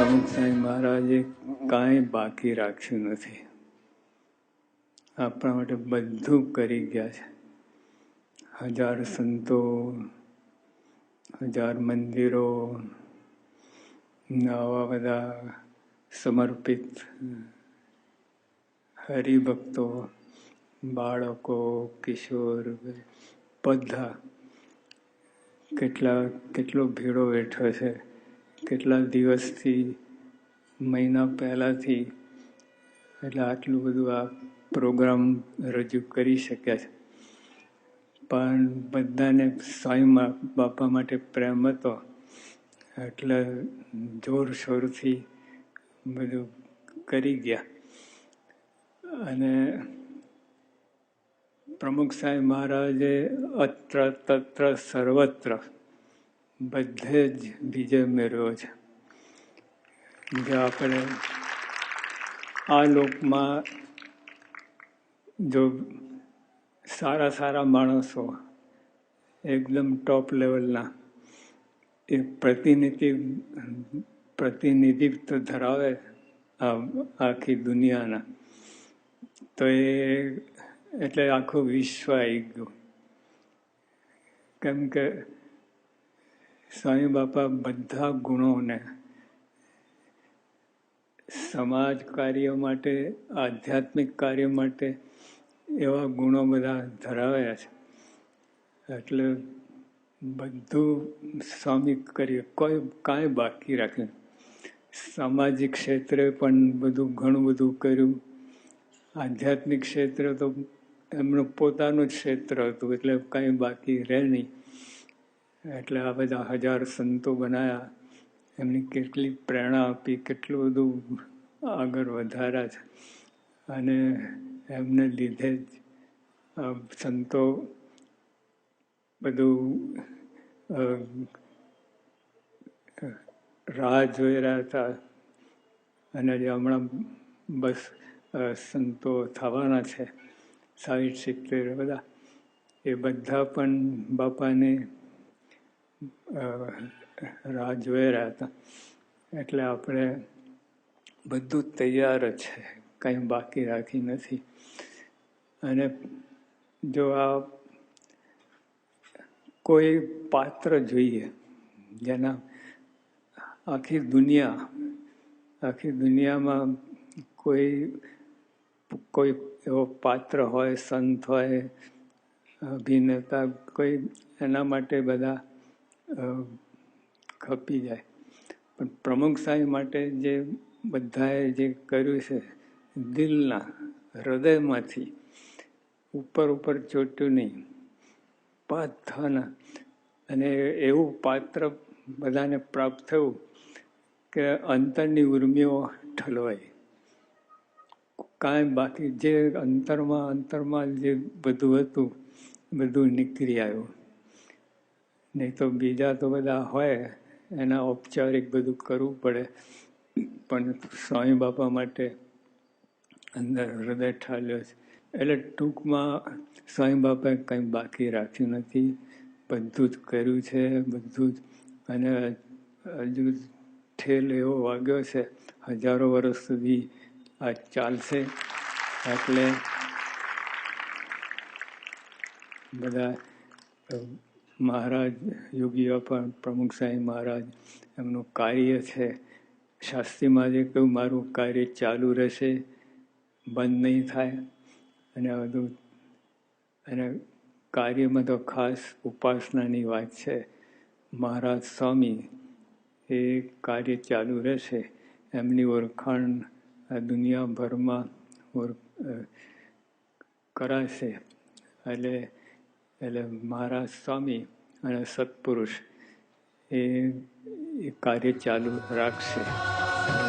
પ્રમુખ સ્વામી મહારાજે કાંઈ બાકી રાખ્યું નથી. આપણા માટે બધું કરી ગયા છે. 1000 સંતો, 1000 મંદિરો, આવા બધા સમર્પિત હરિભક્તો, બાળકો, કિશોર, બધા કેટલો ભીડો બેઠો છે. કેટલા દિવસથી, મહિના પહેલાથી, એટલે આટલું બધું આ પ્રોગ્રામ રજૂ કરી શક્યા છે. પણ બધાને સ્વામી બાપા માટે પ્રેમ હતો એટલે જોરશોરથી બધું કરી ગયા. અને પ્રમુખ સ્વામી મહારાજે અત્ર તત્ર સર્વત્ર બધે જ વિજય મેળવ્યો છે. જે આપણે આ લોકમાં જો સારા માણસો એકદમ ટોપ લેવલના એ પ્રતિનિધિત્વ ધરાવે આખી દુનિયાના, તો એટલે આખું વિશ્વ આવી ગયું. કેમ કે સ્વામી બાપા બધા ગુણોને સમાજ કાર્ય માટે, આધ્યાત્મિક કાર્ય માટે એવા ગુણો બધા ધરાવ્યા છે. એટલે બધું સ્વામી કરીએ, કાંઈ બાકી રાખ્યું. સામાજિક ક્ષેત્રે પણ ઘણું બધું કર્યું. આધ્યાત્મિક ક્ષેત્ર તો એમનું પોતાનું જ ક્ષેત્ર હતું, એટલે કાંઈ બાકી રહે નહીં. એટલે આ બધા 1000 સંતો બનાવ્યા, એમની કેટલી પ્રેરણા આપી, કેટલું બધું આગળ વધાર્યા છે. અને એમને લીધે જ સંતો બધું રાહ જોઈ રહ્યા હતા. અને જે હમણાં બસ સંતો થવાના છે 60-70 બધા, એ બધા પણ બાપાને રાહ જોઈ રહ્યા હતા. એટલે આપણે બધું તૈયાર જ છે, કંઈ બાકી રાખી નથી. અને જો આ કોઈ પાત્ર જોઈએ જેના આખી દુનિયામાં કોઈ એવો પાત્ર હોય, સંત હોય, અભિનેતા, કોઈ એના માટે બધા ખપી જાય. પણ પ્રમુખ સ્વામી માટે જે બધાએ જે કર્યું છે, દિલના હૃદયમાંથી, ઉપર ચોટ્યું નહીં, પાથાના. અને એવું પાત્ર બધાને પ્રાપ્ત થયું કે અંતરની ઉર્મિઓ ઠલવાઈ. કાંઈ બાકી, જે અંતરમાં જે બધું હતું બધું નીકળી આવ્યું. નહીં તો બીજા તો બધા હોય, એના ઔપચારિક બધું કરવું પડે. પણ સ્વામી બાપા માટે અંદર હૃદય ઠાલ્યો છે. એટલે ટૂંકમાં સ્વામી બાપાએ કંઈ બાકી રાખ્યું નથી, બધું જ કર્યું છે, બધું જ. અને હજુ ઠેલ એવો વાગ્યો છે, હજારો વર્ષ સુધી આ ચાલશે. એટલે બધા મહારાજ યોગીઓ પણ, પ્રમુખ સ્વામી મહારાજ, એમનું કાર્ય છે. શાસ્ત્રીમાં જે કહ્યું, મારું કાર્ય ચાલુ રહેશે, બંધ નહીં થાય. અને બધું, અને કાર્યમાં તો ખાસ ઉપાસનાની વાત છે. મહારાજ સ્વામી એ કાર્ય ચાલુ રહેશે. એમની ઓળખાણ આ દુનિયાભરમાં કરાશે. એટલે મહારાજ સ્વામી અને સત્પુરુષ એ કાર્ય ચાલુ રાખશે.